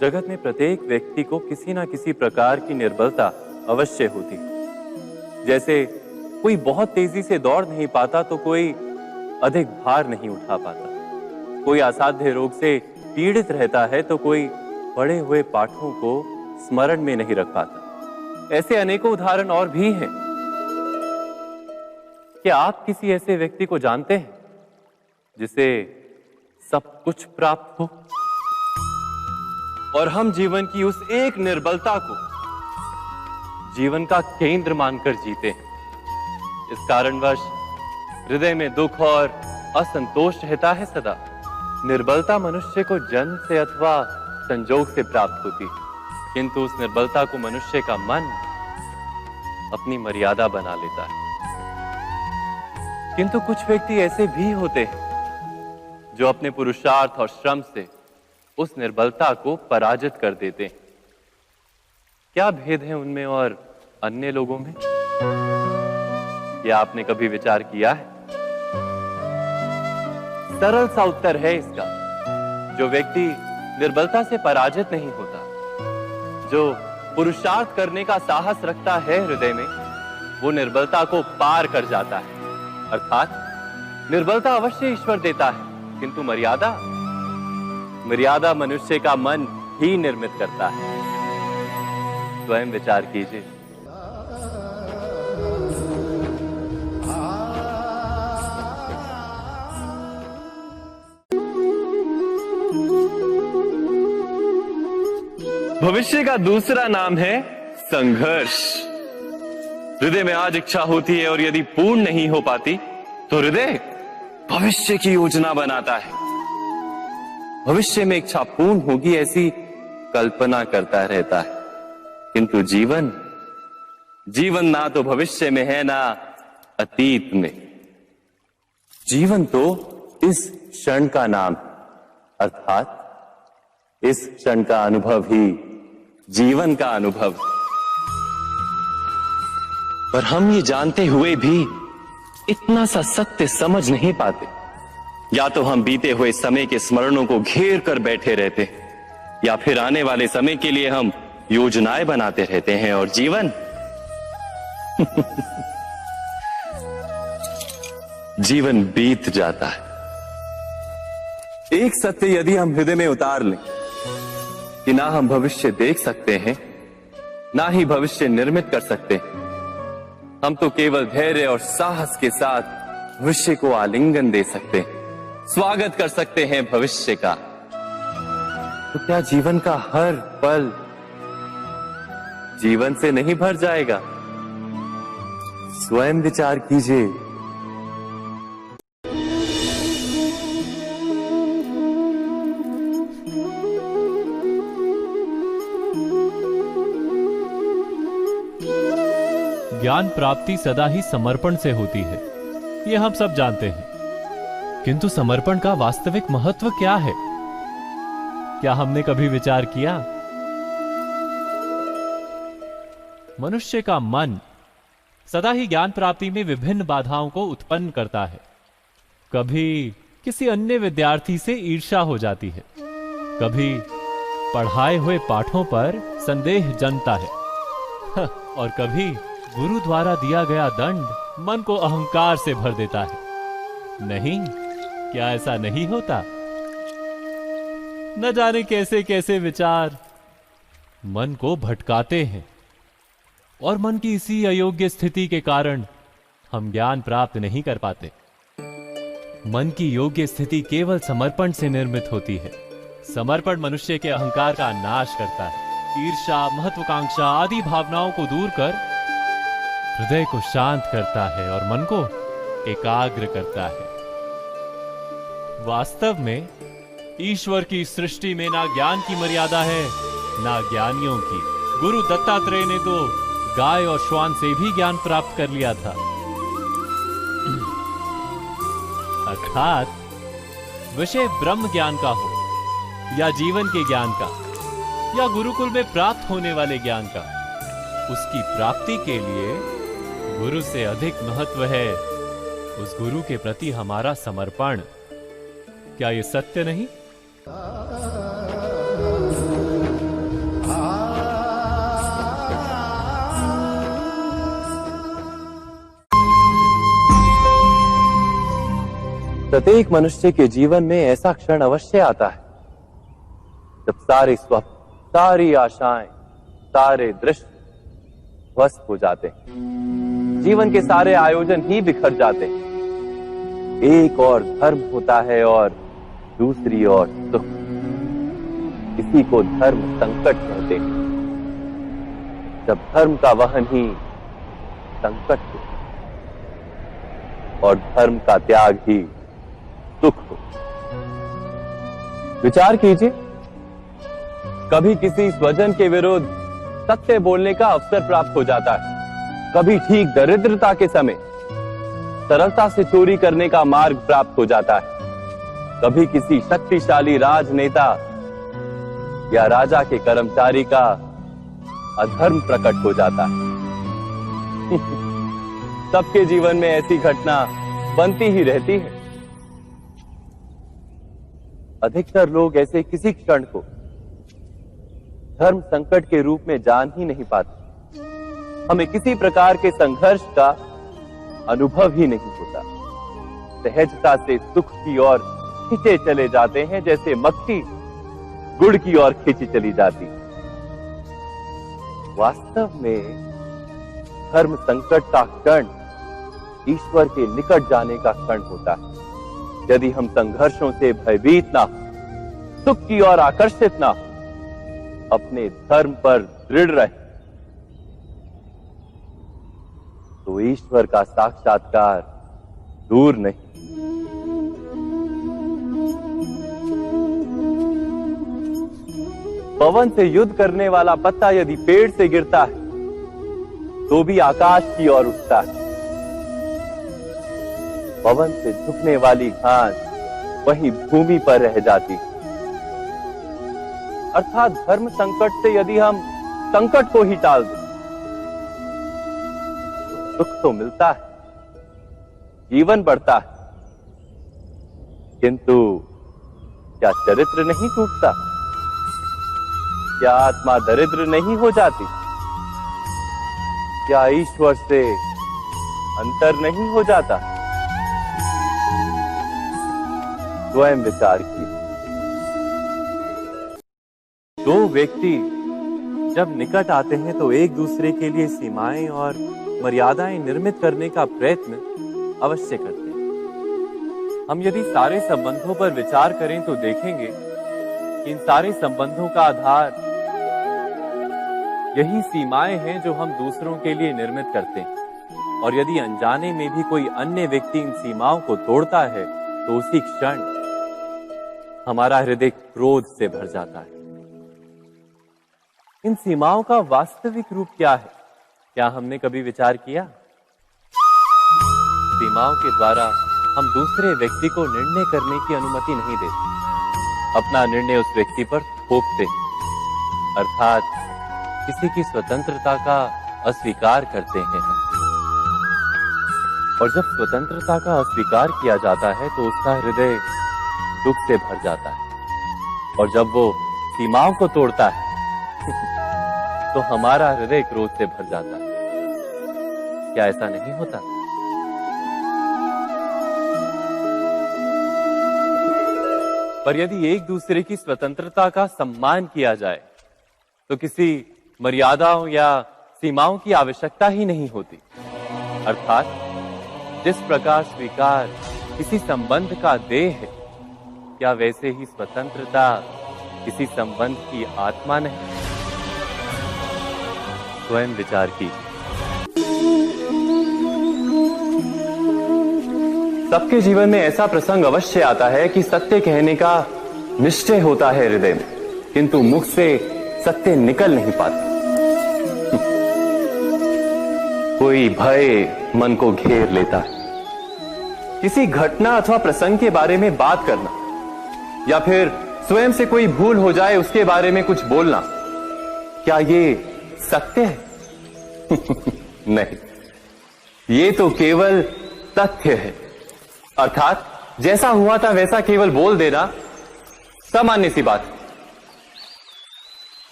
जगत में प्रत्येक व्यक्ति को किसी ना किसी प्रकार की निर्बलता अवश्य होती है। जैसे कोई बहुत तेजी से दौड़ नहीं पाता तो कोई अधिक भार नहीं उठा पाता, कोई असाध्य रोग से पीड़ित रहता है तो कोई पढ़े हुए पाठों को स्मरण में नहीं रख पाता। ऐसे अनेकों उदाहरण और भी हैं। क्या आप किसी ऐसे व्यक्ति को जानते हैं जिसे सब कुछ प्राप्त हो और हम जीवन की उस एक निर्बलता को जीवन का केंद्र मानकर जीते हैं? इस कारणवश हृदय में दुख और असंतोष रहता है सदा। निर्बलता मनुष्य को जन्म से अथवा संजोग से प्राप्त होती है, किंतु उस निर्बलता को मनुष्य का मन अपनी मर्यादा बना लेता है। किंतु कुछ व्यक्ति ऐसे भी होते हैं जो अपने पुरुषार्थ और श्रम से उस निर्बलता को पराजित कर देते हैं। क्या भेद है उनमें और अन्य लोगों में? क्या आपने कभी विचार किया है? सरल सा उत्तर है इसका। जो व्यक्ति निर्बलता से पराजित नहीं होता, जो पुरुषार्थ करने का साहस रखता है हृदय में, वो निर्बलता को पार कर जाता है। अर्थात निर्बलता अवश्य ईश्वर देता है, किंतु मर्यादा मनुष्य का मन ही निर्मित करता है। स्वयं विचार कीजिए। भविष्य का दूसरा नाम है संघर्ष। हृदय में आज इच्छा होती है और यदि पूर्ण नहीं हो पाती तो हृदय भविष्य की योजना बनाता है। भविष्य में इच्छा पूर्ण होगी ऐसी कल्पना करता रहता है, किंतु जीवन ना तो भविष्य में है ना अतीत में। जीवन तो इस क्षण का नाम, अर्थात इस क्षण का अनुभव ही जीवन का अनुभव। पर हम ये जानते हुए भी इतना सा सत्य समझ नहीं पाते। या तो हम बीते हुए समय के स्मरणों को घेर कर बैठे रहते हैं, या फिर आने वाले समय के लिए हम योजनाएं बनाते रहते हैं और जीवन जीवन बीत जाता है। एक सत्य यदि हम हृदय में उतार लें कि ना हम भविष्य देख सकते हैं, ना ही भविष्य निर्मित कर सकते हैं, हम तो केवल धैर्य और साहस के साथ भविष्य को आलिंगन दे सकते हैं, स्वागत कर सकते हैं भविष्य का। तो क्या जीवन का हर पल जीवन से नहीं भर जाएगा? स्वयं विचार कीजिए। ज्ञान प्राप्ति सदा ही समर्पण से होती है, ये हम सब जानते हैं। किंतु समर्पण का वास्तविक महत्व क्या है? क्या हमने कभी विचार किया? मनुष्य का मन सदा ही ज्ञान प्राप्ति में विभिन्न बाधाओं को उत्पन्न करता है। कभी किसी अन्य विद्यार्थी से ईर्ष्या हो जाती है, कभी पढ़ाए हुए पाठों पर संदेह जन्मता है और कभी गुरु द्वारा दिया गया दंड मन को अहंकार से भर देता है। नहीं, क्या ऐसा नहीं होता? न जाने कैसे कैसे विचार मन को भटकाते हैं और मन की इसी अयोग्य स्थिति के कारण हम ज्ञान प्राप्त नहीं कर पाते। मन की योग्य स्थिति केवल समर्पण से निर्मित होती है। समर्पण मनुष्य के अहंकार का नाश करता है। ईर्ष्या, महत्वाकांक्षा आदि भावनाओं को दूर कर हृदय को शांत करता है और मन को एकाग्र करता है। वास्तव में ईश्वर की सृष्टि में ना ज्ञान की मर्यादा है, ना ज्ञानियों की। गुरु दत्तात्रेय ने तो गाय और श्वान से भी ज्ञान प्राप्त कर लिया था। अर्थात विषय ब्रह्म ज्ञान का हो या जीवन के ज्ञान का या गुरुकुल में प्राप्त होने वाले ज्ञान का, उसकी प्राप्ति के लिए गुरु से अधिक महत्व है उस गुरु के प्रति हमारा समर्पण। क्या यह सत्य नहीं? प्रत्येक मनुष्य के जीवन में ऐसा क्षण अवश्य आता है जब सारे स्वप्न, सारी आशाएं, सारे दृश्य ध्वस्त हो जाते हैं। जीवन के सारे आयोजन ही बिखर जाते हैं। एक और धर्म होता है और दूसरी ओर सुख। इसी को धर्म संकट कहते हैं। जब धर्म का वहन ही संकट हो और धर्म का त्याग ही सुख हो। विचार कीजिए, कभी किसी स्वजन के विरुद्ध सत्य बोलने का अवसर प्राप्त हो जाता है, कभी ठीक दरिद्रता के समय सरलता से चोरी करने का मार्ग प्राप्त हो जाता है, कभी किसी शक्तिशाली राजनेता या राजा के कर्मचारी का अधर्म प्रकट हो जाता है। सबके जीवन में ऐसी घटना बनती ही रहती है। अधिकतर लोग ऐसे किसी क्षण को धर्म संकट के रूप में जान ही नहीं पाते। हमें किसी प्रकार के संघर्ष का अनुभव ही नहीं होता। सहजता से सुख की ओर खींचे चले जाते हैं, जैसे मक्खी गुड़ की ओर खींची चली जाती। वास्तव में धर्म संकट का क्षण ईश्वर के निकट जाने का क्षण होता है। यदि हम संघर्षों से भयभीत ना हो, सुख की ओर आकर्षित ना हो, अपने धर्म पर दृढ़ रहे, तो ईश्वर का साक्षात्कार दूर नहीं। पवन से युद्ध करने वाला पत्ता यदि पेड़ से गिरता है तो भी आकाश की ओर उठता है। पवन से झुकने वाली घास वहीं भूमि पर रह जाती है। अर्थात धर्म संकट से यदि हम संकट को ही टाल दें तो सुख तो मिलता है, जीवन बढ़ता है, किंतु क्या चरित्र नहीं टूटता? क्या आत्मा दरिद्र नहीं हो जाती? क्या ईश्वर से अंतर नहीं हो जाता? स्वयं विचार कीजिए। दो व्यक्ति जब निकट आते हैं तो एक दूसरे के लिए सीमाएं और मर्यादाएं निर्मित करने का प्रयत्न अवश्य करते हैं। हम यदि सारे संबंधों पर विचार करें तो देखेंगे कि इन सारे संबंधों का आधार यही सीमाएं हैं जो हम दूसरों के लिए निर्मित करते हैं। और यदि अनजाने में भी कोई अन्य व्यक्ति इन सीमाओं को तोड़ता है तो उसी क्षण हमारा हृदय क्रोध से भर जाता है। इन सीमाओं का वास्तविक रूप क्या है? क्या हमने कभी विचार किया? सीमाओं के द्वारा हम दूसरे व्यक्ति को निर्णय करने की अनुमति नहीं देते। अपना निर्णय उस व्यक्ति पर थोपते, अर्थात किसी की स्वतंत्रता का अस्वीकार करते हैं हम। और जब स्वतंत्रता का अस्वीकार किया जाता है तो उसका हृदय दुख से भर जाता है। और जब वो सीमाओं को तोड़ता है तो हमारा हृदय क्रोध से भर जाता है। क्या ऐसा नहीं होता? पर यदि एक दूसरे की स्वतंत्रता का सम्मान किया जाए तो किसी मर्यादाओं या सीमाओं की आवश्यकता ही नहीं होती। अर्थात जिस प्रकार स्वीकार किसी संबंध का देह है, क्या वैसे ही स्वतंत्रता किसी संबंध की आत्मा नहीं? स्वयं विचार कीजिए। सबके जीवन में ऐसा प्रसंग अवश्य आता है कि सत्य कहने का निश्चय होता है हृदय में, किंतु मुख से सत्य निकल नहीं पाता। कोई भय मन को घेर लेता है। किसी घटना अथवा प्रसंग के बारे में बात करना या फिर स्वयं से कोई भूल हो जाए उसके बारे में कुछ बोलना, क्या ये सत्य है? नहीं, ये तो केवल तथ्य है। अर्थात जैसा हुआ था वैसा केवल बोल देना सामान्य सी बात है।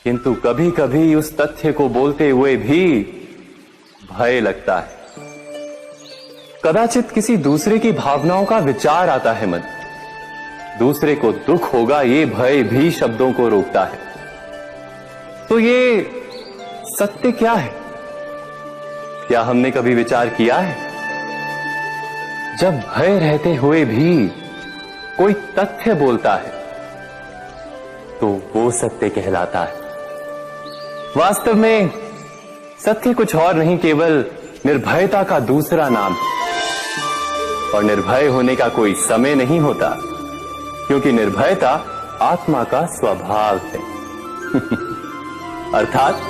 किंतु कभी कभी उस तथ्य को बोलते हुए भी भय लगता है। कदाचित किसी दूसरे की भावनाओं का विचार आता है मन। दूसरे को दुख होगा ये भय भी शब्दों को रोकता है। तो ये सत्य क्या है? क्या हमने कभी विचार किया है? जब भय रहते हुए भी कोई तथ्य बोलता है तो वो सत्य कहलाता है। वास्तव में सत्य कुछ और नहीं, केवल निर्भयता का दूसरा नाम है। और निर्भय होने का कोई समय नहीं होता, क्योंकि निर्भयता आत्मा का स्वभाव है। अर्थात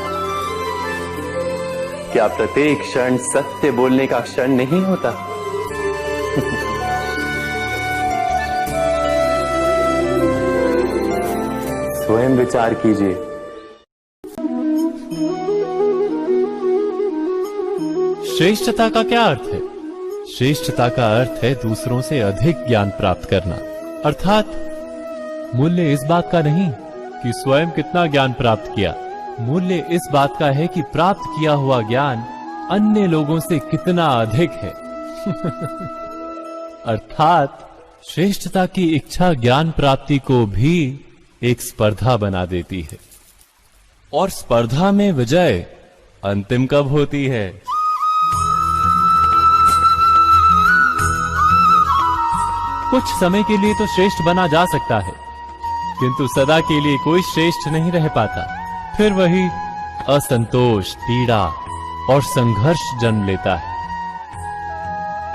क्या प्रत्येक क्षण सत्य बोलने का क्षण नहीं होता? स्वयं विचार कीजिए। श्रेष्ठता का क्या अर्थ है? श्रेष्ठता का अर्थ है दूसरों से अधिक ज्ञान प्राप्त करना। अर्थात मूल्य इस बात का नहीं कि स्वयं कितना ज्ञान प्राप्त किया, मूल्य इस बात का है कि प्राप्त किया हुआ ज्ञान अन्य लोगों से कितना अधिक है। अर्थात श्रेष्ठता की इच्छा ज्ञान प्राप्ति को भी एक स्पर्धा बना देती है। और स्पर्धा में विजय अंतिम कब होती है? कुछ समय के लिए तो श्रेष्ठ बना जा सकता है, किंतु सदा के लिए कोई श्रेष्ठ नहीं रह पाता। फिर वही असंतोष, पीड़ा और संघर्ष जन्म लेता है।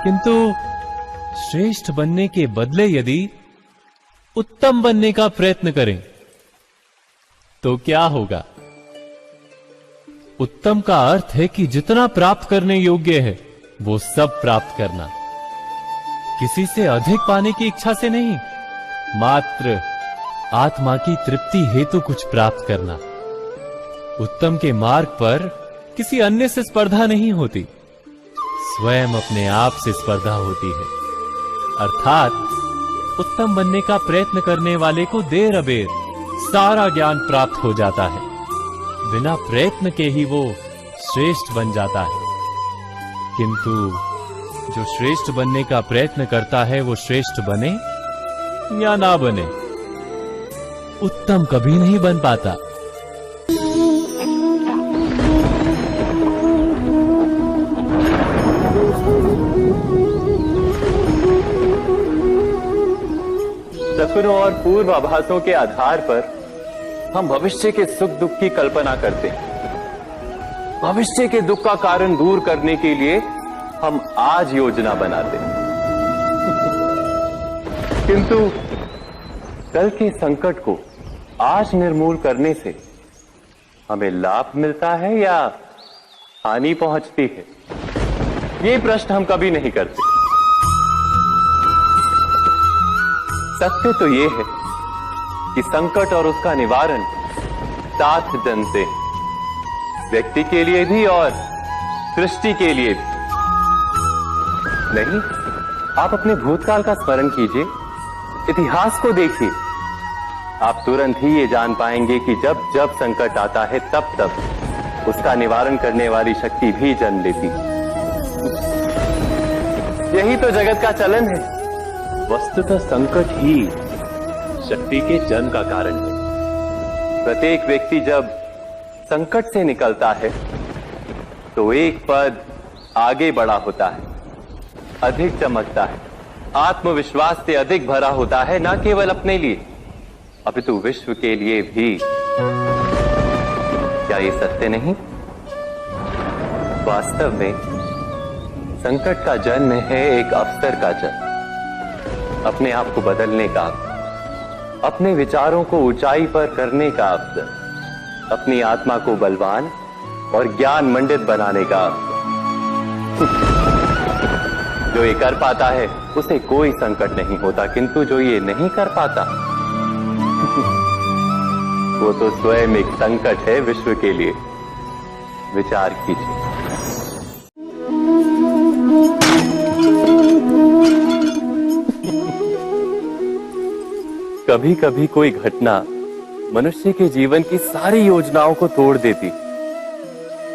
किंतु श्रेष्ठ बनने के बदले यदि उत्तम बनने का प्रयत्न करें तो क्या होगा? उत्तम का अर्थ है कि जितना प्राप्त करने योग्य है वो सब प्राप्त करना, किसी से अधिक पाने की इच्छा से नहीं, मात्र आत्मा की तृप्ति हेतु कुछ प्राप्त करना। उत्तम के मार्ग पर किसी अन्य से स्पर्धा नहीं होती, स्वयं अपने आप से स्पर्धा होती है। अर्थात उत्तम बनने का प्रयत्न करने वाले को देर अबेर सारा ज्ञान प्राप्त हो जाता है, बिना प्रयत्न के ही वो श्रेष्ठ बन जाता है। किंतु जो श्रेष्ठ बनने का प्रयत्न करता है वो श्रेष्ठ बने या ना बने, उत्तम कभी नहीं बन पाता। सपनों और पूर्वाभासों के आधार पर हम भविष्य के सुख दुख की कल्पना करते हैं। भविष्य के दुख का कारण दूर करने के लिए हम आज योजना बनाते हैं। किंतु कल के संकट को आज निर्मूल करने से हमें लाभ मिलता है या हानि पहुंचती है? ये प्रश्न हम कभी नहीं करते। सत्य तो ये है कि संकट और उसका निवारण साथ जनते हैं, व्यक्ति के लिए भी और सृष्टि के लिए भी। नहीं, आप अपने भूतकाल का स्मरण कीजिए, इतिहास को देखिए, आप तुरंत ही ये जान पाएंगे कि जब जब संकट आता है तब तब उसका निवारण करने वाली शक्ति भी जन्म लेती है। यही तो जगत का चलन है। वस्तुतः संकट ही शक्ति के जन्म का कारण है। प्रत्येक व्यक्ति जब संकट से निकलता है तो एक पद आगे बढ़ा होता है, अधिक चमकता है, आत्मविश्वास से अधिक भरा होता है, न केवल अपने लिए अपितु विश्व के लिए भी। क्या ये सत्य नहीं? वास्तव में संकट का जन्म है एक अवसर का जन्म, अपने आप को बदलने का, अपने विचारों को ऊंचाई पर करने का अवसर, अपनी आत्मा को बलवान और ज्ञान मंडित बनाने का अवसर। जो ये कर पाता है उसे कोई संकट नहीं होता, किंतु जो ये नहीं कर पाता वो तो स्वयं एक संकट है विश्व के लिए। विचार कीजिए। कभी कभी कोई घटना मनुष्य के जीवन की सारी योजनाओं को तोड़ देती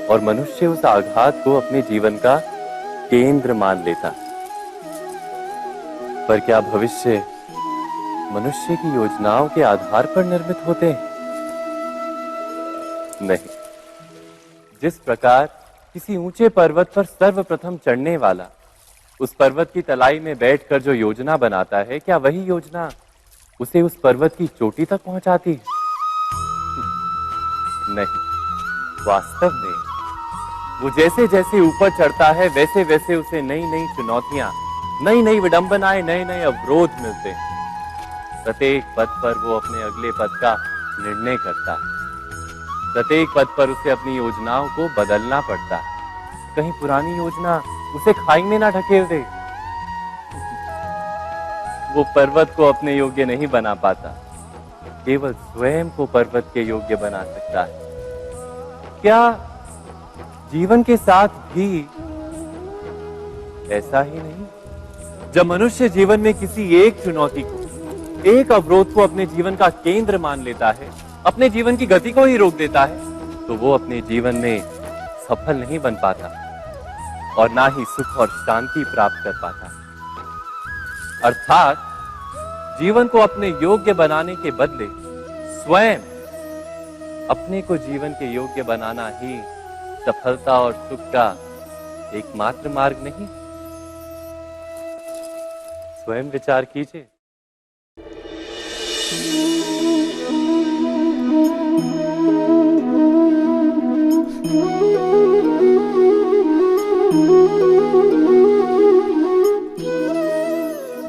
और मनुष्य उस आघात को अपने जीवन का केंद्र मान लेता। पर क्या भविष्य मनुष्य की योजनाओं के आधार पर निर्मित होते हैं? नहीं। जिस प्रकार किसी ऊंचे पर्वत पर सर्वप्रथम चढ़ने वाला उस पर्वत की तलाई में बैठकर जो योजना बनाता है, क्या वही योजना उसे उस पर्वत की चोटी तक पहुंचाती है? नहीं। वास्तव में वो जैसे जैसे ऊपर चढ़ता है वैसे वैसे उसे नई नई चुनौतियां, नई नई विडंबनाएं, नए नए अवरोध मिलते हैं। प्रत्येक पद पर वो अपने अगले पद का निर्णय करता है। प्रत्येक पद पर उसे अपनी योजनाओं को बदलना पड़ता है। कहीं पुरानी योजना उसे खाई में ना ढकेल दे। वो पर्वत को अपने योग्य नहीं बना पाता, केवल स्वयं को पर्वत के योग्य बना सकता है। क्या जीवन के साथ भी ऐसा ही नहीं? जब मनुष्य जीवन में किसी एक चुनौती को, एक अवरोध को अपने जीवन का केंद्र मान लेता है, अपने जीवन की गति को ही रोक देता है, तो वो अपने जीवन में सफल नहीं बन पाता और ना ही सुख और शांति प्राप्त कर पाता। अर्थात जीवन को अपने योग्य बनाने के बदले स्वयं अपने को जीवन के योग्य बनाना ही सफलता और सुख का एकमात्र मार्ग नहीं। स्वयं विचार कीजिए।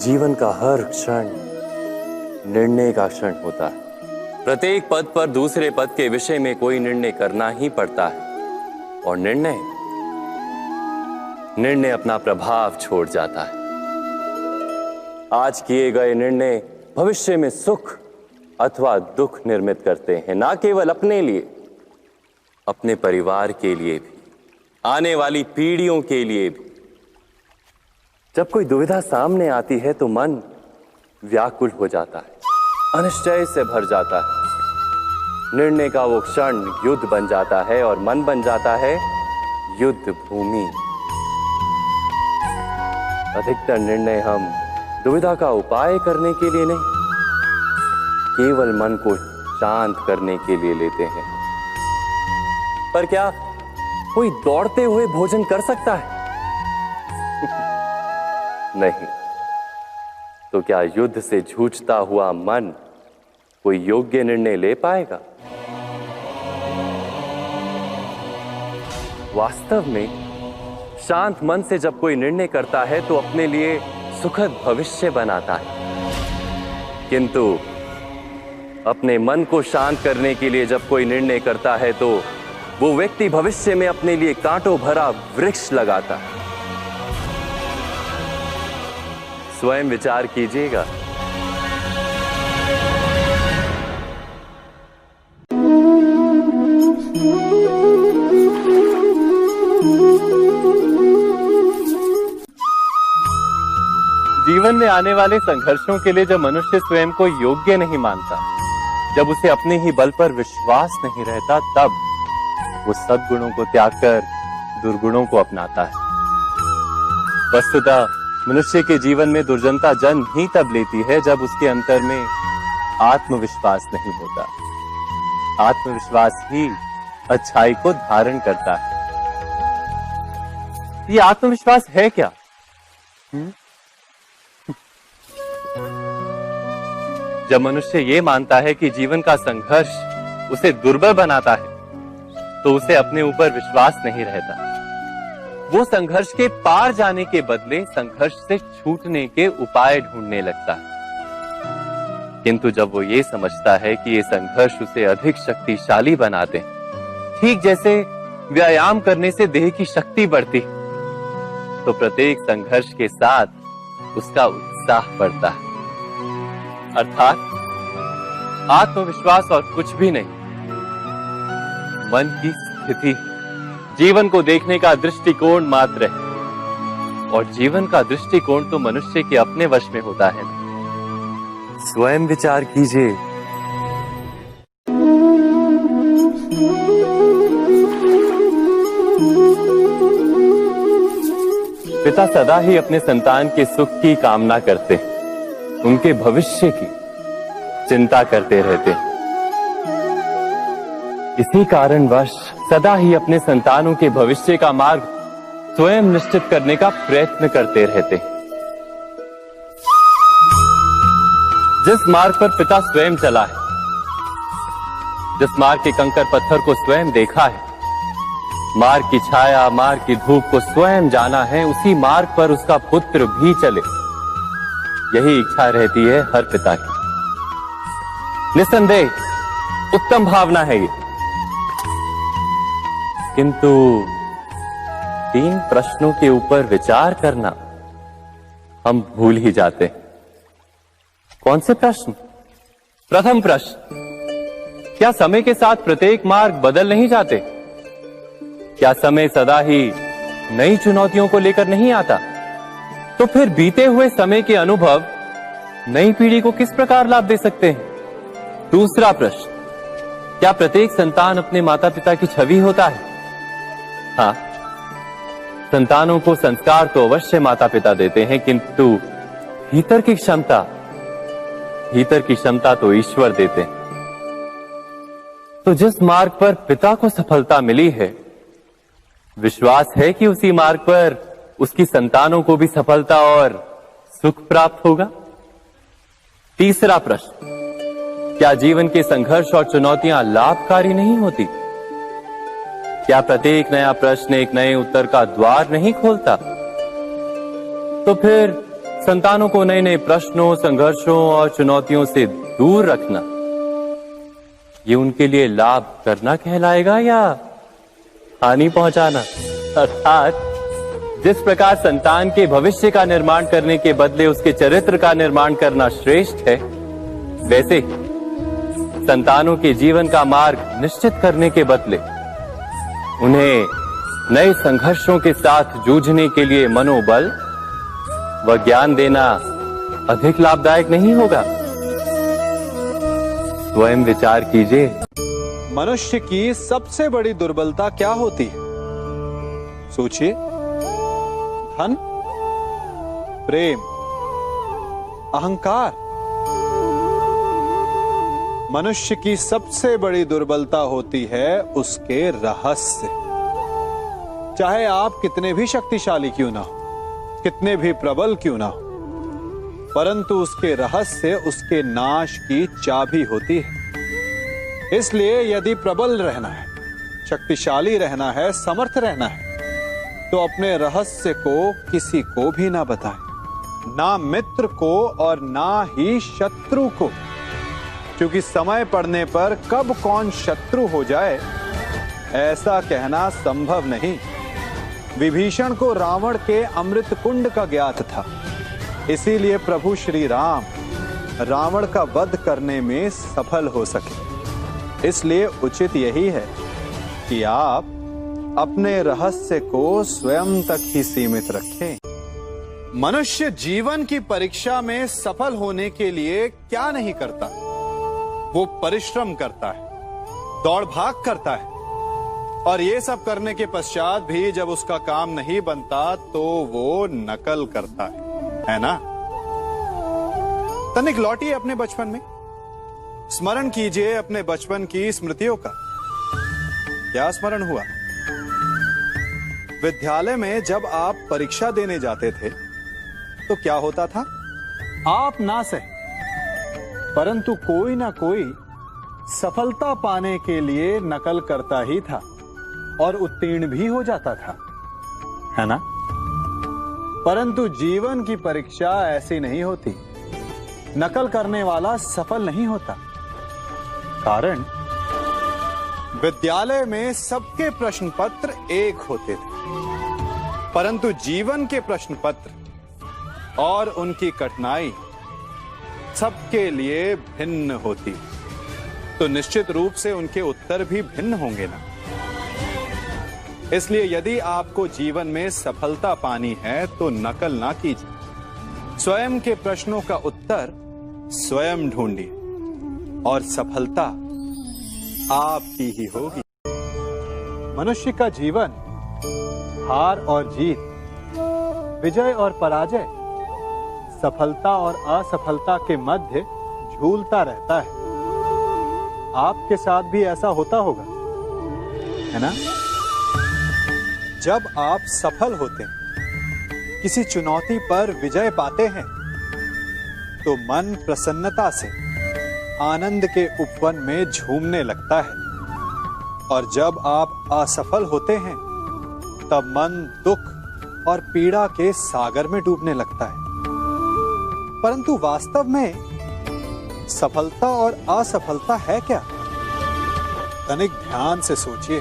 जीवन का हर क्षण निर्णय का क्षण होता है। प्रत्येक पद पर दूसरे पद के विषय में कोई निर्णय करना ही पड़ता है और निर्णय अपना प्रभाव छोड़ जाता है। आज किए गए निर्णय भविष्य में सुख अथवा दुख निर्मित करते हैं, ना केवल अपने लिए, अपने परिवार के लिए भी, आने वाली पीढ़ियों के लिए भी। जब कोई दुविधा सामने आती है तो मन व्याकुल हो जाता है, अनिश्चय से भर जाता है। निर्णय का वो क्षण युद्ध बन जाता है और मन बन जाता है युद्ध भूमि। अधिकतर निर्णय हम दुविधा का उपाय करने के लिए नहीं, केवल मन को शांत करने के लिए लेते हैं। पर क्या कोई दौड़ते हुए भोजन कर सकता है? नहीं। तो क्या युद्ध से जूझता हुआ मन कोई योग्य निर्णय ले पाएगा? वास्तव में शांत मन से जब कोई निर्णय करता है तो अपने लिए सुखद भविष्य बनाता है, किंतु अपने मन को शांत करने के लिए जब कोई निर्णय करता है तो वो व्यक्ति भविष्य में अपने लिए कांटों भरा वृक्ष लगाता है। स्वयं विचार कीजिएगा। जीवन में आने वाले संघर्षों के लिए जब मनुष्य स्वयं को योग्य नहीं मानता, जब उसे अपने ही बल पर विश्वास नहीं रहता, तब वो सद्गुणों को त्याग कर दुर्गुणों को अपनाता है। वस्तुतः मनुष्य के जीवन में दुर्जनता जन्म ही तब लेती है जब उसके अंतर में आत्मविश्वास नहीं होता। आत्मविश्वास ही अच्छाई को धारण करता है। ये आत्मविश्वास है क्या? जब मनुष्य ये मानता है कि जीवन का संघर्ष उसे दुर्बल बनाता है, तो उसे अपने ऊपर विश्वास नहीं रहता। वो संघर्ष के पार जाने के बदले संघर्ष से छूटने के उपाय ढूंढने लगता है। किंतु जब वो ये समझता है कि ये संघर्ष उसे अधिक शक्तिशाली बनाते हैं, ठीक जैसे व्यायाम करने से देह की शक्ति बढ़ती, तो प्रत्येक संघर्ष के साथ उसका उत्साह बढ़ता है। अर्थात आत्मविश्वास और कुछ भी नहीं, मन की स्थिति, जीवन को देखने का दृष्टिकोण मात्र है। और जीवन का दृष्टिकोण तो मनुष्य के अपने वश में होता है। स्वयं विचार कीजिए। पिता सदा ही अपने संतान के सुख की कामना करते, उनके भविष्य की चिंता करते रहते। इसी कारणवश सदा ही अपने संतानों के भविष्य का मार्ग स्वयं निश्चित करने का प्रयत्न करते रहते। जिस मार्ग पर पिता स्वयं चला है, जिस मार्ग के कंकर पत्थर को स्वयं देखा है, मार्ग की छाया, मार्ग की धूप को स्वयं जाना है, उसी मार्ग पर उसका पुत्र भी चले, यही इच्छा रहती है हर पिता की। निस्संदेह उत्तम भावना है ये, किंतु 3 प्रश्नों के ऊपर विचार करना हम भूल ही जाते हैं। कौन से प्रश्न? प्रथम प्रश्न, क्या समय के साथ प्रत्येक मार्ग बदल नहीं जाते? क्या समय सदा ही नई चुनौतियों को लेकर नहीं आता? तो फिर बीते हुए समय के अनुभव नई पीढ़ी को किस प्रकार लाभ दे सकते हैं? दूसरा प्रश्न, क्या प्रत्येक संतान अपने माता पिता की छवि होता है? हाँ, संतानों को संस्कार तो अवश्य माता पिता देते हैं, किंतु भीतर की क्षमता तो ईश्वर देते हैं। तो जिस मार्ग पर पिता को सफलता मिली है, विश्वास है कि उसी मार्ग पर उसकी संतानों को भी सफलता और सुख प्राप्त होगा। तीसरा प्रश्न, क्या जीवन के संघर्ष और चुनौतियां लाभकारी नहीं होती? क्या प्रत्येक नया प्रश्न एक नए उत्तर का द्वार नहीं खोलता? तो फिर संतानों को नए नए प्रश्नों, संघर्षों और चुनौतियों से दूर रखना, ये उनके लिए लाभ करना कहलाएगा या हानि पहुंचाना? अर्थात जिस प्रकार संतान के भविष्य का निर्माण करने के बदले उसके चरित्र का निर्माण करना श्रेष्ठ है, वैसे ही संतानों के जीवन का मार्ग निश्चित करने के बदले उन्हें नए संघर्षों के साथ जूझने के लिए मनोबल व ज्ञान देना अधिक लाभदायक नहीं होगा? स्वयं विचार कीजिए। मनुष्य की सबसे बड़ी दुर्बलता क्या होती है? सोचिए। धन, प्रेम, अहंकार। मनुष्य की सबसे बड़ी दुर्बलता होती है उसके रहस्य। चाहे आप कितने भी शक्तिशाली क्यों ना हो, कितने भी प्रबल क्यों ना हो, परंतु उसके रहस्य उसके नाश की चाबी होती है। इसलिए यदि प्रबल रहना है, शक्तिशाली रहना है, समर्थ रहना है, तो अपने रहस्य को किसी को भी ना बताएं, ना मित्र को और ना ही शत्रु को, क्योंकि समय पड़ने पर कब कौन शत्रु हो जाए ऐसा कहना संभव नहीं। विभीषण को रावण के अमृत कुंड का ज्ञात था, इसीलिए प्रभु श्री राम रावण का वध करने में सफल हो सके। इसलिए उचित यही है कि आप अपने रहस्य को स्वयं तक ही सीमित रखें। मनुष्य जीवन की परीक्षा में सफल होने के लिए क्या नहीं करता? वो परिश्रम करता है, दौड़ भाग करता है, और ये सब करने के पश्चात भी जब उसका काम नहीं बनता तो वो नकल करता है ना? तनिक लौटिए अपने बचपन में, स्मरण कीजिए अपने बचपन की स्मृतियों का। क्या स्मरण हुआ? विद्यालय में जब आप परीक्षा देने जाते थे तो क्या होता था? आप ना सहे, परंतु कोई ना कोई सफलता पाने के लिए नकल करता ही था और उत्तीर्ण भी हो जाता था, है ना? परंतु जीवन की परीक्षा ऐसी नहीं होती। नकल करने वाला सफल नहीं होता। कारण विद्यालय में सबके प्रश्न पत्र एक होते थे, परंतु जीवन के प्रश्न पत्र और उनकी कठिनाई सबके लिए भिन्न होती, तो निश्चित रूप से उनके उत्तर भी भिन्न होंगे ना। इसलिए यदि आपको जीवन में सफलता पानी है तो नकल ना कीजिए, स्वयं के प्रश्नों का उत्तर स्वयं ढूंढिए और सफलता आपकी ही होगी। मनुष्य का जीवन हार और जीत विजय और पराजय, सफलता और असफलता के मध्य झूलता रहता है। आपके साथ भी ऐसा होता होगा, है ना? जब आप सफल होते हैं, किसी चुनौती पर विजय पाते हैं, तो मन प्रसन्नता से आनंद के उपवन में झूमने लगता है। और जब आप असफल होते हैं, तब मन दुख और पीड़ा के सागर में डूबने लगता है। परंतु वास्तव में सफलता और असफलता है क्या? तनिक ध्यान से सोचिए।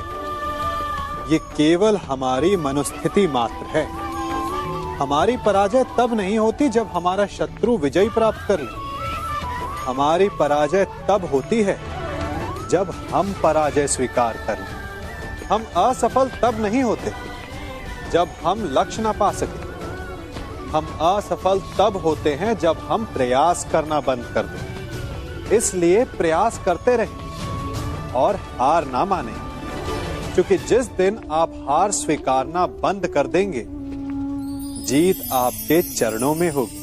ये केवल हमारी मनोस्थिति मात्र है। हमारी पराजय तब नहीं होती जब हमारा शत्रु विजय प्राप्त कर ले। हमारी पराजय तब होती है जब हम पराजय स्वीकार कर लें। हम असफल तब नहीं होते जब हम लक्ष्य ना पा सके। हम असफल तब होते हैं जब हम प्रयास करना बंद कर दें। इसलिए प्रयास करते रहें और हार ना मानें, क्योंकि जिस दिन आप हार स्वीकारना बंद कर देंगे, जीत आपके चरणों में होगी।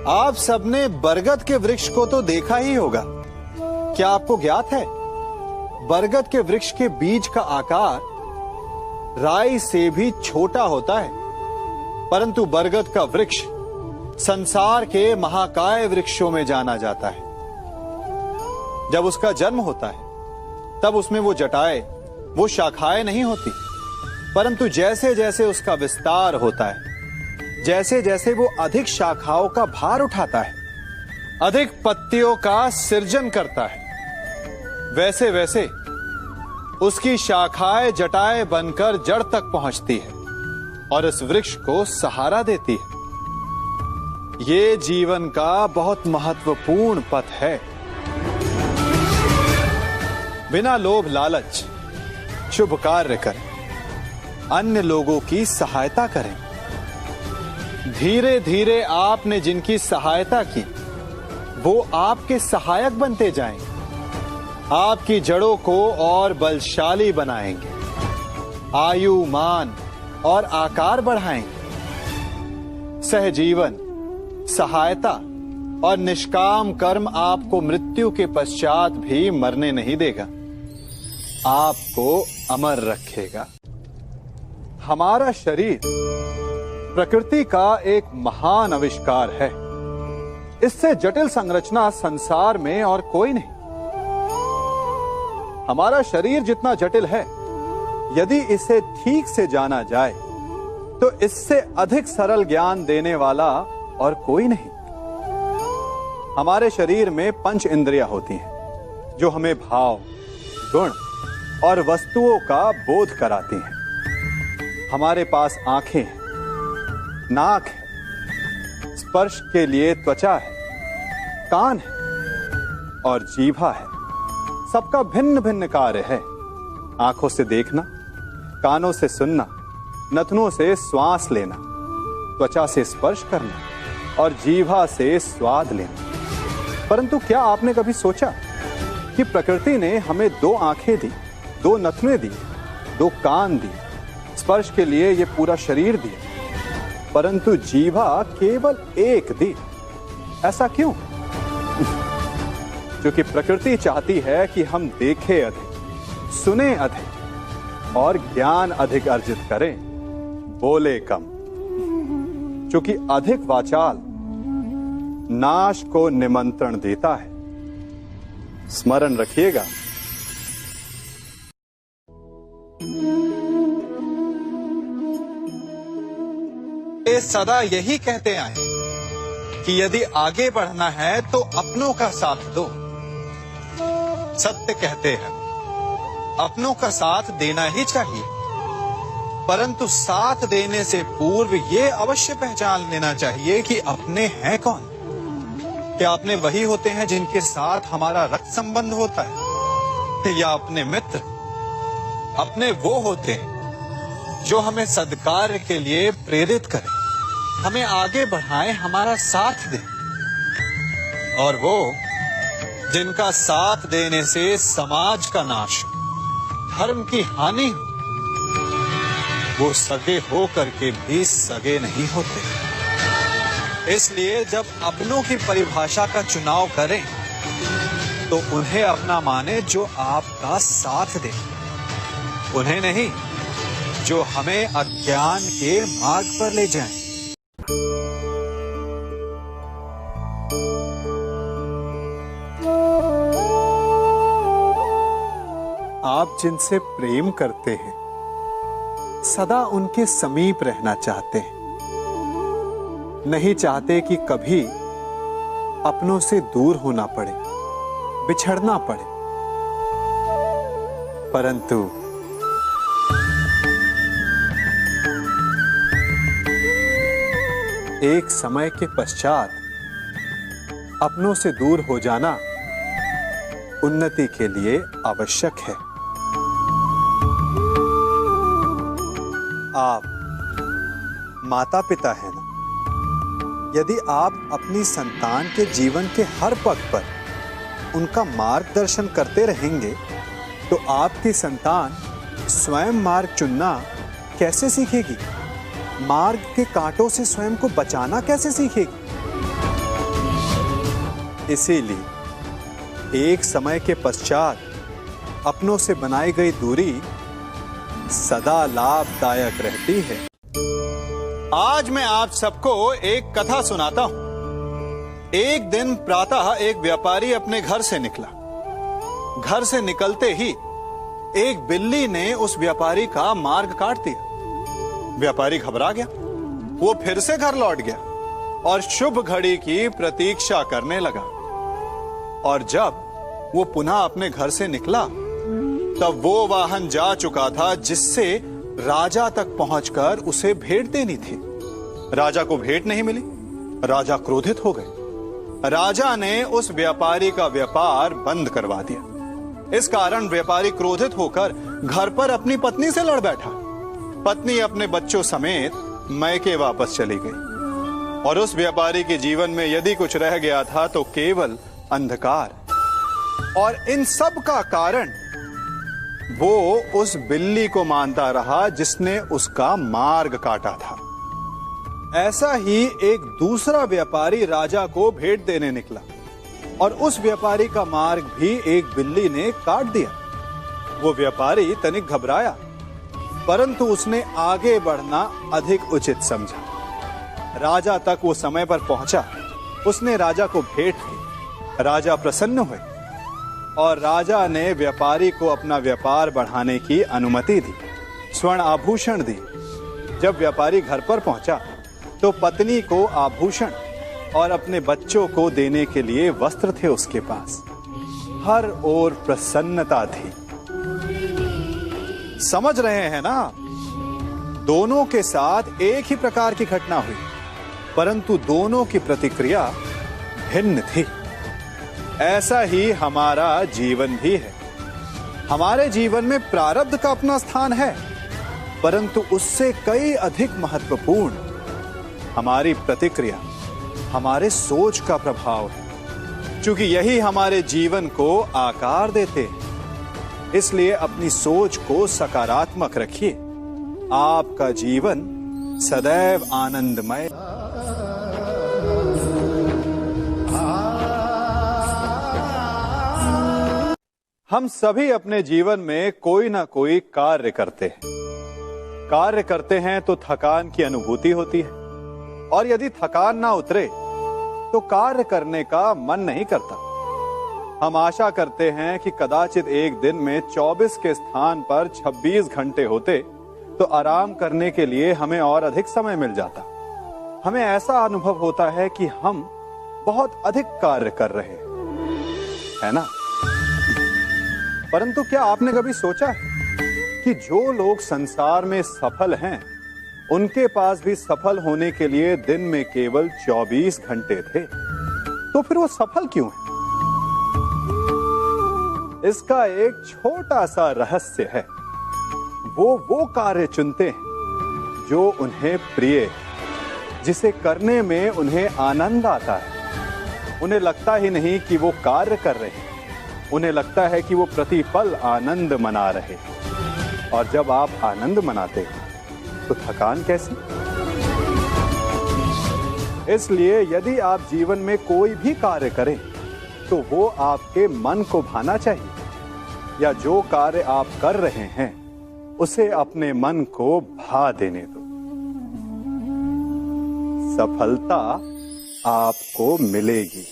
आप सबने बरगद के वृक्ष को तो देखा ही होगा। क्या आपको ज्ञात है, बरगद के वृक्ष के बीज का आकार राई से भी छोटा होता है, परंतु बरगद का वृक्ष संसार के महाकाय वृक्षों में जाना जाता है। जब उसका जन्म होता है, तब उसमें वो जटाएं, वो शाखाएं नहीं होती, परंतु जैसे जैसे उसका विस्तार होता है, जैसे जैसे वो अधिक शाखाओं का भार उठाता है, अधिक पत्तियों का सृजन करता है, वैसे वैसे उसकी शाखाएं जटाएं बनकर जड़ तक पहुंचती है और इस वृक्ष को सहारा देती है। ये जीवन का बहुत महत्वपूर्ण पथ है। बिना लोभ लालच शुभ कार्य करें, अन्य लोगों की सहायता करें। धीरे धीरे आपने जिनकी सहायता की, वो आपके सहायक बनते जाएं, आपकी जड़ों को और बलशाली बनाएंगे, आयु मान और आकार बढ़ाएंगे। सहजीवन, सहायता और निष्काम कर्म आपको मृत्यु के पश्चात भी मरने नहीं देगा, आपको अमर रखेगा। हमारा शरीर प्रकृति का एक महान आविष्कार है। इससे जटिल संरचना संसार में और कोई नहीं। हमारा शरीर जितना जटिल है, यदि इसे ठीक से जाना जाए तो इससे अधिक सरल ज्ञान देने वाला और कोई नहीं। हमारे शरीर में 5 इंद्रियां होती हैं, जो हमें भाव, गुण और वस्तुओं का बोध कराती हैं। हमारे पास आंखें हैं, नाक है, स्पर्श के लिए त्वचा है, कान है और जीभा है। सबका भिन्न भिन्न कार्य है। आंखों से देखना, कानों से सुनना, नथनों से श्वास लेना, त्वचा से स्पर्श करना और जीभा से स्वाद लेना। परंतु क्या आपने कभी सोचा कि प्रकृति ने हमें 2 आंखें दी, 2 नथने दी, 2 कान दी, स्पर्श के लिए ये पूरा शरीर दिया, परंतु जीभा केवल 1 दी? ऐसा क्यों? क्योंकि प्रकृति चाहती है कि हम देखें अधिक, सुने अधिक और ज्ञान अधिक अर्जित करें, बोले कम। क्योंकि अधिक वाचाल नाश को निमंत्रण देता है। स्मरण रखिएगा। ये सदा यही कहते आए कि यदि आगे बढ़ना है तो अपनों का साथ दो। सत्य कहते हैं, अपनों का साथ देना ही चाहिए। परंतु साथ देने से पूर्व ये अवश्य पहचान लेना चाहिए कि अपने हैं कौन। क्या अपने वही होते हैं जिनके साथ हमारा रक्त संबंध होता है, या अपने मित्र? अपने वो होते हैं जो हमें सद्कार्य के लिए प्रेरित करें, हमें आगे बढ़ाएं, हमारा साथ दें। और वो जिनका साथ देने से समाज का नाश, धर्म की हानि हो, वो सगे हो करके भी सगे नहीं होते। इसलिए जब अपनों की परिभाषा का चुनाव करें तो उन्हें अपना माने जो आपका साथ दे, उन्हें नहीं जो हमें अज्ञान के मार्ग पर ले जाएं। आप जिनसे प्रेम करते हैं सदा उनके समीप रहना चाहते हैं, नहीं चाहते कि कभी अपनों से दूर होना पड़े, बिछड़ना पड़े। परंतु एक समय के पश्चात अपनों से दूर हो जाना उन्नति के लिए आवश्यक है। आप माता पिता हैं ना, यदि आप अपनी संतान के जीवन के हर पग पर उनका मार्गदर्शन करते रहेंगे तो आपकी संतान स्वयं मार्ग चुनना कैसे सीखेगी? मार्ग के कांटों से स्वयं को बचाना कैसे सीखेगी? इसीलिए एक समय के पश्चात अपनों से बनाई गई दूरी सदा लाभदायक रहती है। आज मैं आप सबको एक कथा सुनाता हूं। एक दिन प्रातः एक व्यापारी अपने घर से निकला। घर से निकलते ही एक बिल्ली ने उस व्यापारी का मार्ग काट दिया। व्यापारी घबरा गया, वो फिर से घर लौट गया और शुभ घड़ी की प्रतीक्षा करने लगा। और जब वो पुनः अपने घर से निकला तब वो वाहन जा चुका था जिससे राजा तक पहुंचकर उसे भेंट देनी थी। राजा को भेंट नहीं मिली। राजा क्रोधित हो गए। राजा ने उस व्यापारी का व्यापार बंद करवा दिया। इस कारण व्यापारी क्रोधित होकर घर पर अपनी पत्नी से लड़ बैठा। पत्नी अपने बच्चों समेत मैके वापस चली गई और उस व्यापारी के जीवन में यदि कुछ रह गया था तो केवल अंधकार। और इन सब का कारण वो उस बिल्ली को मानता रहा जिसने उसका मार्ग काटा था। ऐसा ही एक दूसरा व्यापारी राजा को भेंट देने निकला और उस व्यापारी का मार्ग भी एक बिल्ली ने काट दिया। वो व्यापारी तनिक घबराया, परंतु उसने आगे बढ़ना अधिक उचित समझा। राजा तक वो समय पर पहुंचा। उसने राजा को भेंट दी। राजा प्रसन्न हुए और राजा ने व्यापारी को अपना व्यापार बढ़ाने की अनुमति दी, स्वर्ण आभूषण दी। जब व्यापारी घर पर पहुंचा तो पत्नी को आभूषण और अपने बच्चों को देने के लिए वस्त्र थे उसके पास। हर ओर प्रसन्नता थी। समझ रहे हैं ना? दोनों के साथ एक ही प्रकार की घटना हुई, परंतु दोनों की प्रतिक्रिया भिन्न थी। ऐसा ही हमारा जीवन भी है। हमारे जीवन में प्रारब्ध का अपना स्थान है, परंतु उससे कई अधिक महत्वपूर्ण हमारी प्रतिक्रिया, हमारे सोच का प्रभाव है, क्योंकि यही हमारे जीवन को आकार देते हैं। इसलिए अपनी सोच को सकारात्मक रखिए। आपका जीवन सदैव आनंदमय। हम सभी अपने जीवन में कोई ना कोई कार्य करते हैं। कार्य करते हैं तो थकान की अनुभूति होती है और यदि थकान ना उतरे तो कार्य करने का मन नहीं करता। हम आशा करते हैं कि कदाचित एक दिन में 24 के स्थान पर 26 घंटे होते तो आराम करने के लिए हमें और अधिक समय मिल जाता। हमें ऐसा अनुभव होता है कि हम बहुत अधिक कार्य कर रहे हैं, है ना? परंतु क्या आपने कभी सोचा है कि जो लोग संसार में सफल हैं, उनके पास भी सफल होने के लिए दिन में केवल 24 घंटे थे। तो फिर वो सफल क्यों हैं? इसका एक छोटा सा रहस्य है। वो कार्य चुनते हैं जो उन्हें प्रिय है, जिसे करने में उन्हें आनंद आता है। उन्हें लगता ही नहीं कि वो कार्य कर रहे हैं, उन्हें लगता है कि वो प्रतिपल आनंद मना रहे हैं। और जब आप आनंद मनाते हैं तो थकान कैसी? इसलिए यदि आप जीवन में कोई भी कार्य करें तो वो आपके मन को भाना चाहिए, या जो कार्य आप कर रहे हैं उसे अपने मन को भा देने दो। सफलता आपको मिलेगी।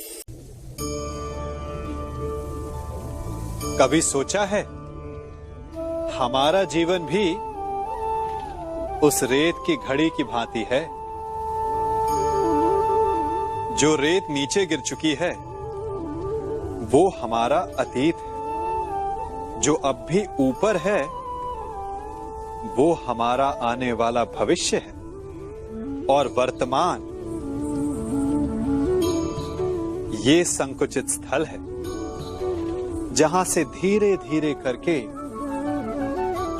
कभी सोचा है हमारा जीवन भी उस रेत की घड़ी की भांति है? जो रेत नीचे गिर चुकी है वो हमारा अतीत है, जो अब भी ऊपर है वो हमारा आने वाला भविष्य है, और वर्तमान ये संकुचित स्थल है जहां से धीरे धीरे करके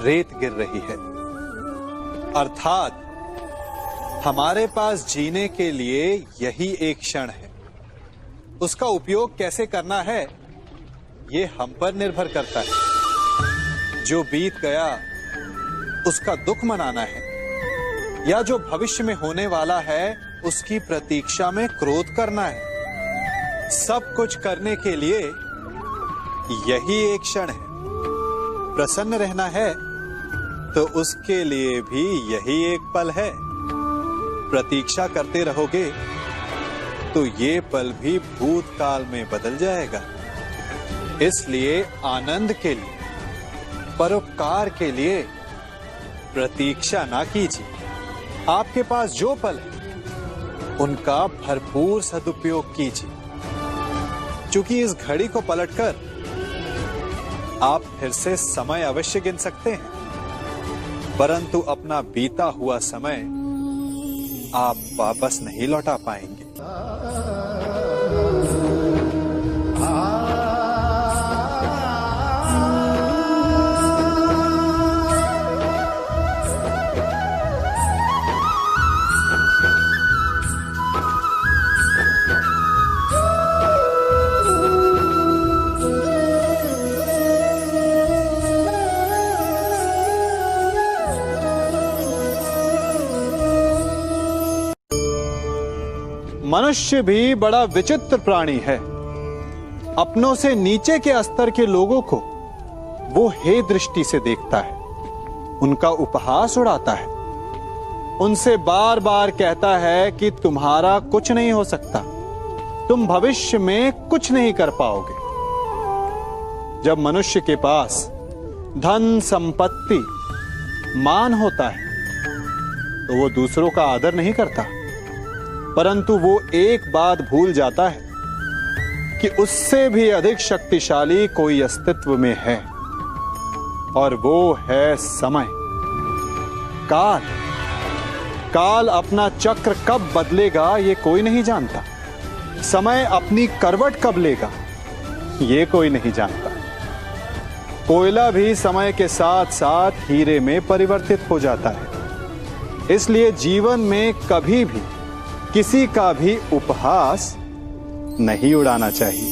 रेत गिर रही है। अर्थात हमारे पास जीने के लिए यही एक क्षण है। उसका उपयोग कैसे करना है ये हम पर निर्भर करता है। जो बीत गया उसका दुख मनाना है, या जो भविष्य में होने वाला है उसकी प्रतीक्षा में क्रोध करना है। सब कुछ करने के लिए यही एक क्षण है। प्रसन्न रहना है तो उसके लिए भी यही एक पल है। प्रतीक्षा करते रहोगे तो ये पल भी भूतकाल में बदल जाएगा। इसलिए आनंद के लिए, परोपकार के लिए प्रतीक्षा ना कीजिए। आपके पास जो पल है उनका भरपूर सदुपयोग कीजिए, क्योंकि इस घड़ी को पलटकर आप फिर से समय अवश्य गिन सकते हैं, परंतु अपना बीता हुआ समय आप वापस नहीं लौटा पाएंगे। मनुष्य भी बड़ा विचित्र प्राणी है। अपनों से नीचे के स्तर के लोगों को वो हे दृष्टि से देखता है, उनका उपहास उड़ाता है, उनसे बार बार कहता है कि तुम्हारा कुछ नहीं हो सकता, तुम भविष्य में कुछ नहीं कर पाओगे। जब मनुष्य के पास धन, संपत्ति, मान होता है तो वो दूसरों का आदर नहीं करता, परंतु वो एक बात भूल जाता है कि उससे भी अधिक शक्तिशाली कोई अस्तित्व में है, और वो है समय। काल काल अपना चक्र कब बदलेगा ये कोई नहीं जानता। समय अपनी करवट कब लेगा ये कोई नहीं जानता। कोयला भी समय के साथ साथ हीरे में परिवर्तित हो जाता है। इसलिए जीवन में कभी भी किसी का भी उपहास नहीं उड़ाना चाहिए।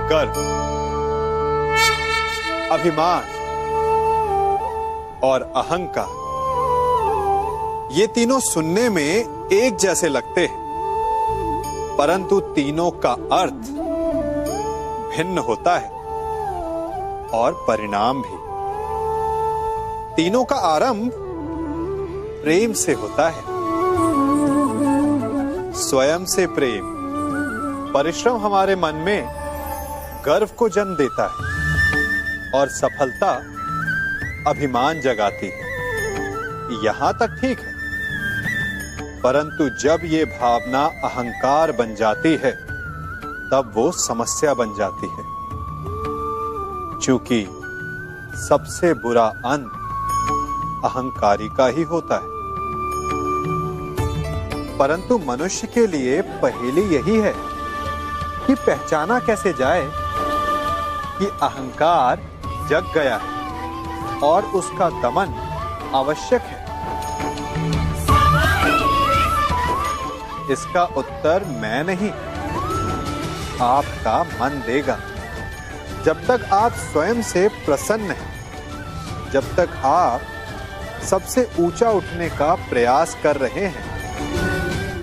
गर्व, अभिमान और अहंकार, ये तीनों सुनने में एक जैसे लगते हैं, परंतु तीनों का अर्थ भिन्न होता है और परिणाम भी। तीनों का आरंभ प्रेम से होता है। स्वयं से प्रेम, परिश्रम हमारे मन में गर्व को जन्म देता है, और सफलता अभिमान जगाती है। यहां तक ठीक है, परंतु जब ये भावना अहंकार बन जाती है तब वो समस्या बन जाती है, क्योंकि सबसे बुरा अंत अहंकारी का ही होता है। परंतु मनुष्य के लिए पहेली यही है कि पहचाना कैसे जाए कि अहंकार जग गया है और उसका दमन आवश्यक है। इसका उत्तर मैं नहीं, आपका मन देगा। जब तक आप स्वयं से प्रसन्न हैं, जब तक आप सबसे ऊंचा उठने का प्रयास कर रहे हैं,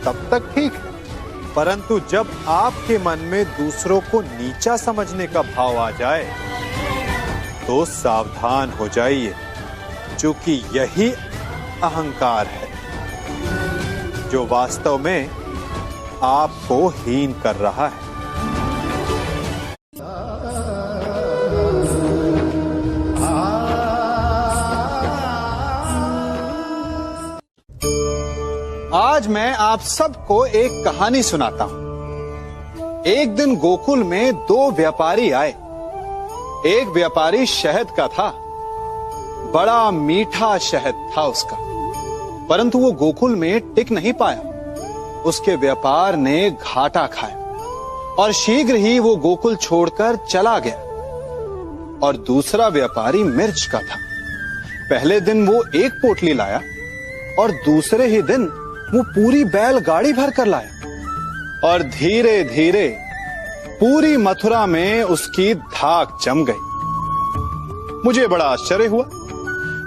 तब तक ठीक है। परंतु जब आपके मन में दूसरों को नीचा समझने का भाव आ जाए तो सावधान हो जाइए, क्योंकि यही अहंकार है जो वास्तव में आपको हीन कर रहा है। आज मैं आप सबको एक कहानी सुनाता हूं। एक दिन गोकुल में दो व्यापारी आए। एक व्यापारी शहद का था, बड़ा मीठा शहद था उसका, परंतु वो गोकुल में टिक नहीं पाया। उसके व्यापार ने घाटा खाया और शीघ्र ही वो गोकुल छोड़कर चला गया। और दूसरा व्यापारी मिर्च का था। पहले दिन वो एक पोटली लाया और दूसरे ही दिन वो पूरी बैलगाड़ी भर कर लाया। और धीरे धीरे पूरी मथुरा में उसकी धाक जम गई। मुझे बड़ा आश्चर्य हुआ,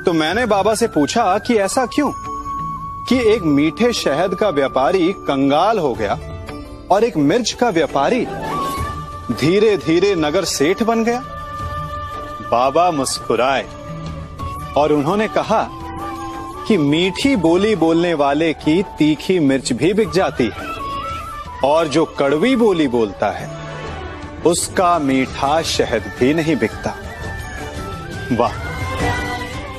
तो मैंने बाबा से पूछा कि ऐसा क्यों कि एक मीठे शहद का व्यापारी कंगाल हो गया और एक मिर्च का व्यापारी धीरे धीरे नगर सेठ बन गया। बाबा मुस्कुराए और उन्होंने कहा कि मीठी बोली बोलने वाले की तीखी मिर्च भी बिक जाती है, और जो कड़वी बोली बोलता है उसका मीठा शहद भी नहीं बिकता। वाह,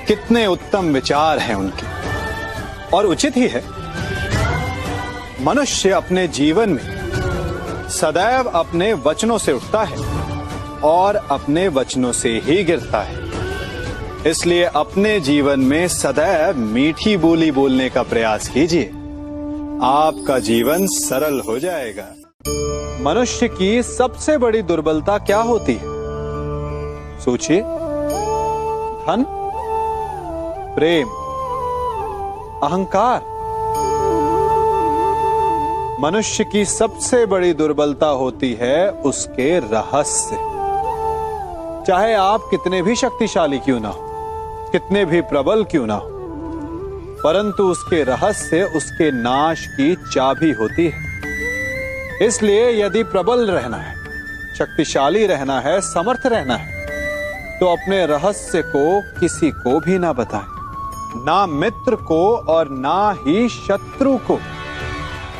कितने उत्तम विचार हैं उनके, और उचित ही है। मनुष्य अपने जीवन में सदैव अपने वचनों से उठता है और अपने वचनों से ही गिरता है। इसलिए अपने जीवन में सदैव मीठी बोली बोलने का प्रयास कीजिए, आपका जीवन सरल हो जाएगा। मनुष्य की सबसे बड़ी दुर्बलता क्या होती है? सोचिए। धन, प्रेम, अहंकार। मनुष्य की सबसे बड़ी दुर्बलता होती है उसके रहस्य। चाहे आप कितने भी शक्तिशाली क्यों ना हो, कितने भी प्रबल क्यों ना हो, परंतु उसके रहस्य उसके नाश की चाबी होती है। इसलिए यदि प्रबल रहना है, शक्तिशाली रहना है, समर्थ रहना है, तो अपने रहस्य को किसी को भी ना बताएं, ना मित्र को और ना ही शत्रु को,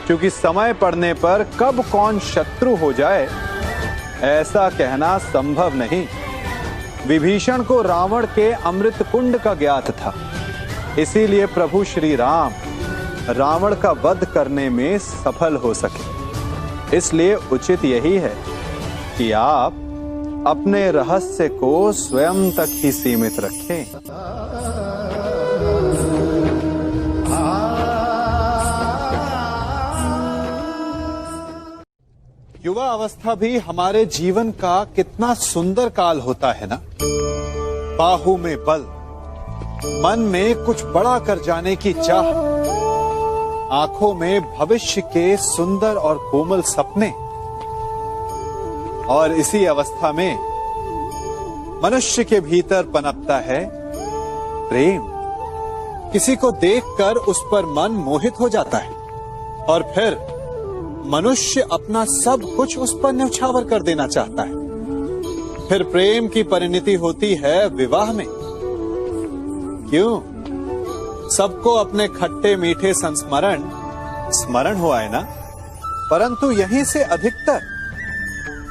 क्योंकि समय पड़ने पर कब कौन शत्रु हो जाए ऐसा कहना संभव नहीं। विभीषण को रावण के अमृत कुंड का ज्ञात था, इसीलिए प्रभु श्री राम रावण का वध करने में सफल हो सके। इसलिए उचित यही है कि आप अपने रहस्य को स्वयं तक ही सीमित रखें। युवा अवस्था भी हमारे जीवन का कितना सुंदर काल होता है ना। बाहु में बल, मन में कुछ बड़ा कर जाने की चाह, आंखों में भविष्य के सुंदर और कोमल सपने। और इसी अवस्था में मनुष्य के भीतर पनपता है प्रेम। किसी को देखकर उस पर मन मोहित हो जाता है और फिर मनुष्य अपना सब कुछ उस पर न्यौछावर कर देना चाहता है। फिर प्रेम की परिणति होती है विवाह में। क्यों? सबको अपने खट्टे मीठे संस्मरण स्मरण हुआ है ना। परंतु यहीं से अधिकतर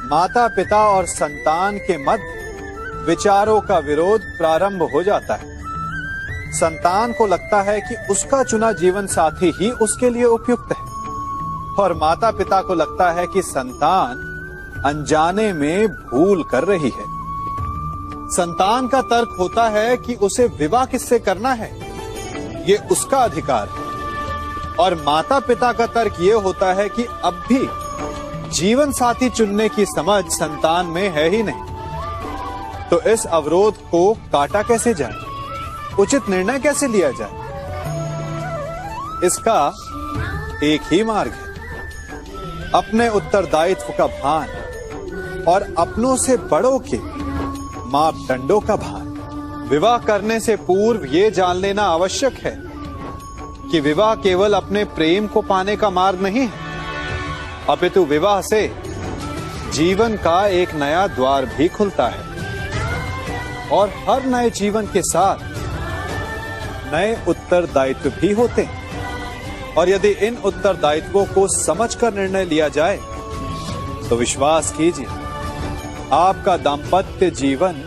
माता पिता और संतान के मध्य विचारों का विरोध प्रारंभ हो जाता है। संतान को लगता है कि उसका चुना जीवन साथी ही उसके लिए उपयुक्त है, और माता पिता को लगता है कि संतान अनजाने में भूल कर रही है। संतान का तर्क होता है कि उसे विवाह किससे करना है, ये उसका अधिकार है, और माता पिता का तर्क ये होता है कि अब भी जीवन साथी चुनने की समझ संतान में है ही नहीं। तो इस अवरोध को काटा कैसे जाए, उचित निर्णय कैसे लिया जाए? इसका एक ही मार्ग है, अपने उत्तरदायित्व का भान और अपनों से बड़ों के मापदंडों का भान। विवाह करने से पूर्व यह जान लेना आवश्यक है कि विवाह केवल अपने प्रेम को पाने का मार्ग नहीं है, अपितु विवाह से जीवन का एक नया द्वार भी खुलता है, और हर नए जीवन के साथ नए उत्तरदायित्व भी होते हैं। और यदि इन उत्तरदायित्वों को समझकर निर्णय लिया जाए तो विश्वास कीजिए, आपका दाम्पत्य जीवन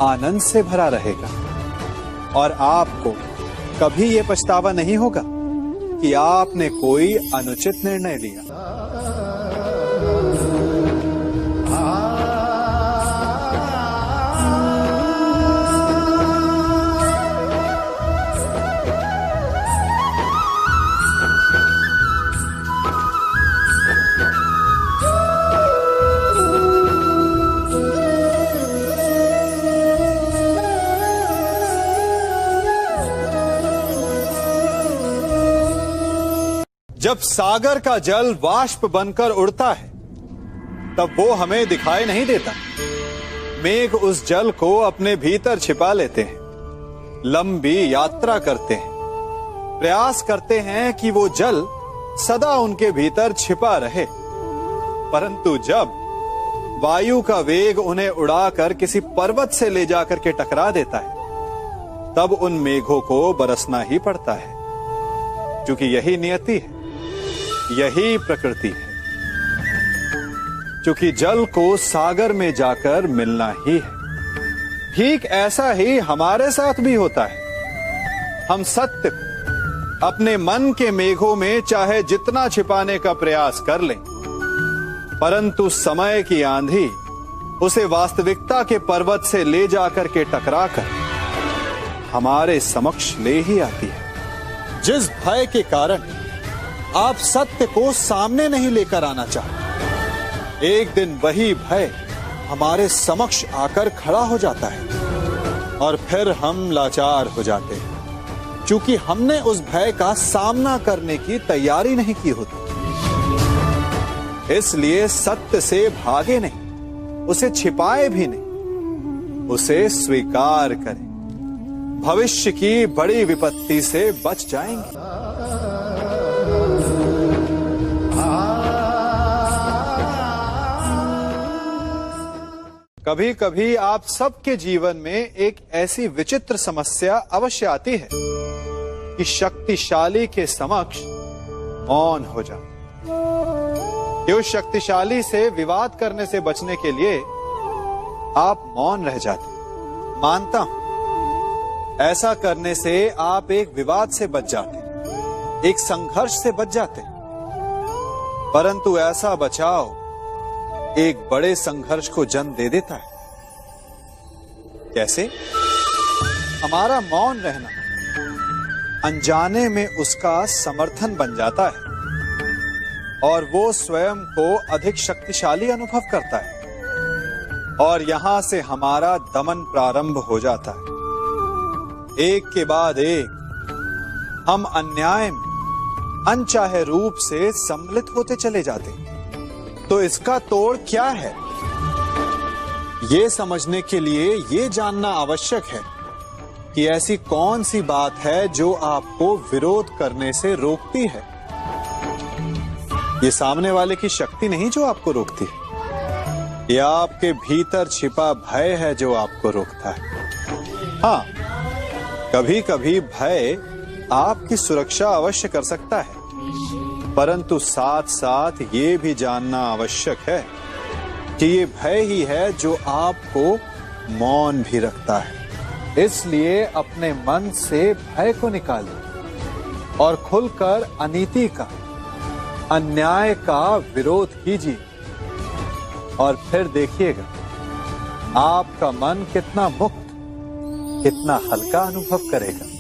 आनंद से भरा रहेगा, और आपको कभी यह पछतावा नहीं होगा कि आपने कोई अनुचित निर्णय लिया। जब सागर का जल वाष्प बनकर उड़ता है तब वो हमें दिखाई नहीं देता। मेघ उस जल को अपने भीतर छिपा लेते हैं, लंबी यात्रा करते हैं, प्रयास करते हैं कि वो जल सदा उनके भीतर छिपा रहे, परंतु जब वायु का वेग उन्हें उड़ाकर किसी पर्वत से ले जाकर के टकरा देता है, तब उन मेघों को बरसना ही पड़ता है, क्योंकि यही नियति है, यही प्रकृति है। क्योंकि जल को सागर में जाकर मिलना ही है। ठीक ऐसा ही हमारे साथ भी होता है। हम सत्य को अपने मन के मेघों में चाहे जितना छिपाने का प्रयास कर लें, परंतु समय की आंधी उसे वास्तविकता के पर्वत से ले जाकर के टकराकर हमारे समक्ष ले ही आती है। जिस भय के कारण आप सत्य को सामने नहीं लेकर आना चाहते, एक दिन वही भय हमारे समक्ष आकर खड़ा हो जाता है, और फिर हम लाचार हो जाते हैं, क्योंकि हमने उस भय का सामना करने की तैयारी नहीं की होती। इसलिए सत्य से भागे नहीं, उसे छिपाए भी नहीं, उसे स्वीकार करें। भविष्य की बड़ी विपत्ति से बच जाएंगे। कभी कभी आप सबके जीवन में एक ऐसी विचित्र समस्या अवश्य आती है कि शक्तिशाली के समक्ष मौन हो जाओ। कि उस शक्तिशाली से विवाद करने से बचने के लिए आप मौन रह जाते। मानता हूं, ऐसा करने से आप एक विवाद से बच जाते, एक संघर्ष से बच जाते, परंतु ऐसा बचाव एक बड़े संघर्ष को जन्म दे देता है। कैसे? हमारा मौन रहना अनजाने में उसका समर्थन बन जाता है, और वो स्वयं को अधिक शक्तिशाली अनुभव करता है, और यहां से हमारा दमन प्रारंभ हो जाता है। एक के बाद एक हम अन्याय में अनचाहे रूप से सम्मिलित होते चले जाते हैं। तो इसका तोड़ क्या है? ये समझने के लिए ये जानना आवश्यक है कि ऐसी कौन सी बात है जो आपको विरोध करने से रोकती है। ये सामने वाले की शक्ति नहीं जो आपको रोकती है, ये आपके भीतर छिपा भय है जो आपको रोकता है। हाँ, कभी कभी भय आपकी सुरक्षा अवश्य कर सकता है, परंतु साथ साथ ये भी जानना आवश्यक है कि ये भय ही है जो आपको मौन भी रखता है, इसलिए अपने मन से भय को निकालिए और खुलकर अनीति का, अन्याय का विरोध कीजिए और फिर देखिएगा आपका मन कितना मुक्त, कितना हल्का अनुभव करेगा।